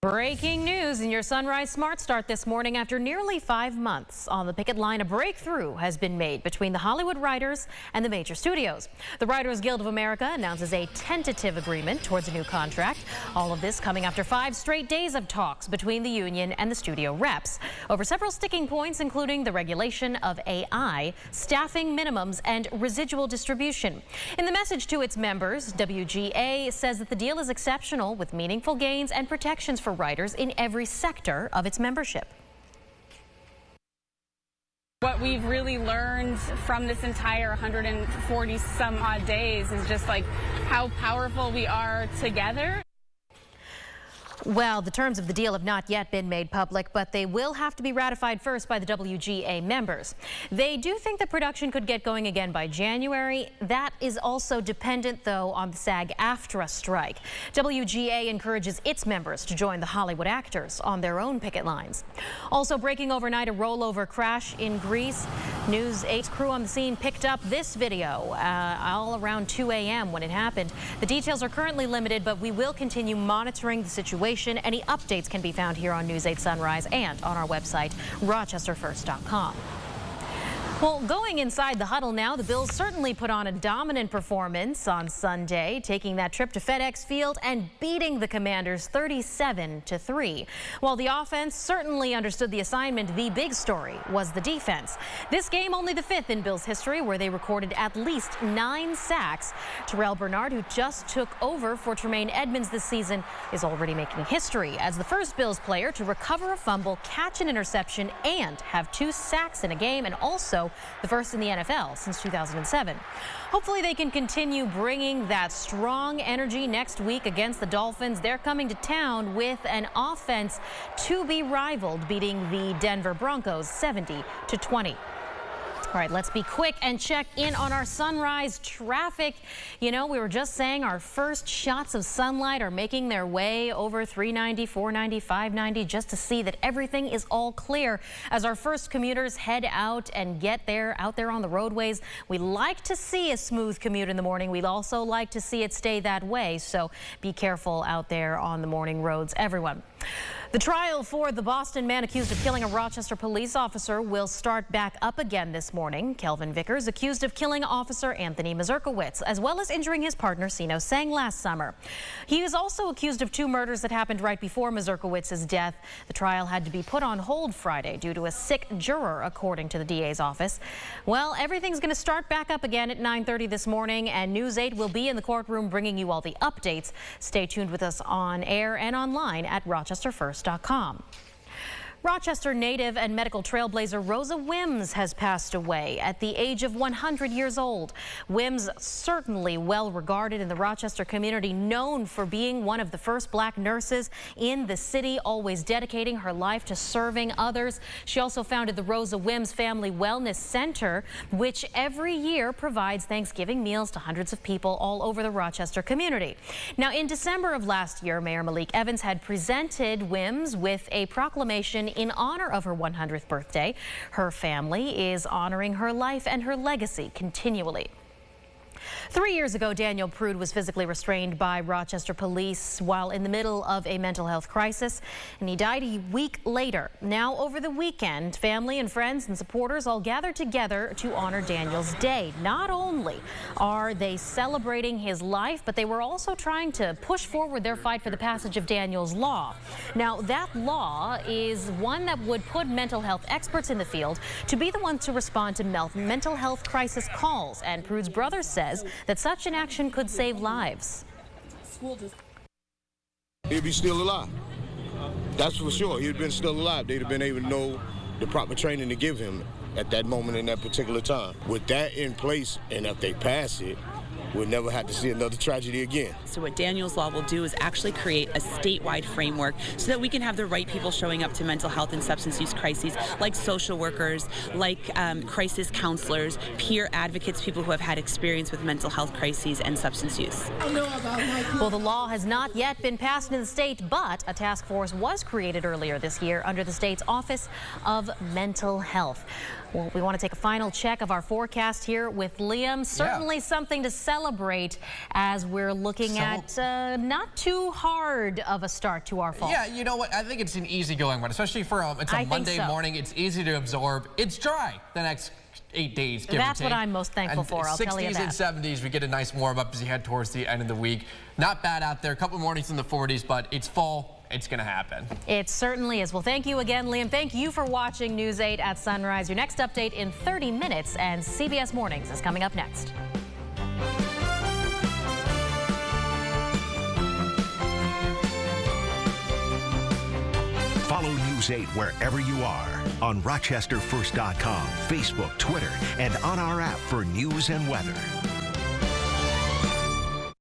Breaking news in your Sunrise Smart Start this morning. After nearly 5 months on the picket line, a breakthrough has been made between the Hollywood writers and the major studios. The Writers Guild of America announces a tentative agreement towards a new contract. All of this coming after 5 straight days of talks between the union and the studio reps over several sticking points, including the regulation of AI, staffing minimums, and residual distribution. In the message to its members, WGA says that the deal is exceptional with meaningful gains and protections for writers in every sector of its membership. What we've really learned from this entire 140 some odd days is just like how powerful we are together. Well, the terms of the deal have not yet been made public, but they will have to be ratified first by the WGA members. They do think the production could get going again by January. That is also dependent, though, on the SAG-AFTRA strike. WGA encourages its members to join the Hollywood actors on their own picket lines. Also breaking overnight, a rollover crash in Greece. News 8's crew on the scene picked up this video all around 2 a.m. when it happened. The details are currently limited, but we will continue monitoring the situation. Any updates can be found here on News 8 Sunrise and on our website, rochesterfirst.com. Well, going inside the huddle now, the Bills certainly put on a dominant performance on Sunday, taking that trip to FedEx Field and beating the Commanders 37-3. While the offense certainly understood the assignment, the big story was the defense. This game only the 5th in Bills history where they recorded at least 9 sacks. Terrell Bernard, who just took over for Tremaine Edmonds this season, is already making history as the first Bills player to recover a fumble, catch an interception, and have 2 sacks in a game, and also the first in the NFL since 2007. Hopefully they can continue bringing that strong energy next week against the Dolphins. They're coming to town with an offense to be rivaled, beating the Denver Broncos 70-20. All right, let's be quick and check in on our sunrise traffic. You know, we were just saying our first shots of sunlight are making their way over 390, 490, 590 just to see that everything is all clear as our first commuters head out and get out there on the roadways. We like to see a smooth commute in the morning. We'd also like to see it stay that way. So be careful out there on the morning roads, everyone. The trial for the Boston man accused of killing a Rochester police officer will start back up again this morning. Kelvin Vickers accused of killing Officer Anthony Mazurkowitz, as well as injuring his partner Sino Sang last summer. He is also accused of 2 murders that happened right before Mazurkowitz's death. The trial had to be put on hold Friday due to a sick juror, according to the DA's office. Well, everything's going to start back up again at 9:30 this morning, and News 8 will be in the courtroom bringing you all the updates. Stay tuned with us on air and online at rochesterfirst.com. Rochester native and medical trailblazer Rosa Wims has passed away at the age of 100 years old. Wims, certainly well regarded in the Rochester community, known for being one of the first black nurses in the city, always dedicating her life to serving others. She also founded the Rosa Wims Family Wellness Center, which every year provides Thanksgiving meals to hundreds of people all over the Rochester community. Now, in December of last year, Mayor Malik Evans had presented Wims with a proclamation in honor of her 100th birthday. Her family is honoring her life and her legacy continually. 3 years ago, Daniel Prude was physically restrained by Rochester police while in the middle of a mental health crisis, and he died a week later. Now, over the weekend, family and friends and supporters all gathered together to honor Daniel's day. Not only are they celebrating his life, but they were also trying to push forward their fight for the passage of Daniel's Law. Now, that law is one that would put mental health experts in the field to be the ones to respond to mental health crisis calls, and Prude's brother says that such an action could save lives. He'd be still alive. That's for sure. He'd been still alive. They'd have been able to know the proper training to give him at that moment in that particular time. With that in place, and if they pass it, we'll never have to see another tragedy again. So what Daniel's Law will do is actually create a statewide framework so that we can have the right people showing up to mental health and substance use crises, like social workers, like crisis counselors, peer advocates, people who have had experience with mental health crises and substance use. Well, the law has not yet been passed in the state, but a task force was created earlier this year under the state's Office of Mental Health. Well, we want to take a final check of our forecast here with Liam. Certainly something to celebrate. celebrate as we're looking at not too hard of a start to our fall. Yeah, you know what? I think it's an easygoing one, especially for it's a Monday morning. It's easy to absorb. It's dry the next 8 days, give or take. That's what I'm most thankful for, I'll tell you that. 60s and 70s, we get a nice warm-up as you head towards the end of the week. Not bad out there. A couple mornings in the 40s, but it's fall. It's going to happen. It certainly is. Well, thank you again, Liam. Thank you for watching News 8 at Sunrise. Your next update in 30 minutes, and CBS Mornings is coming up next. Follow News 8 wherever you are on RochesterFirst.com, Facebook, Twitter, and on our app for news and weather.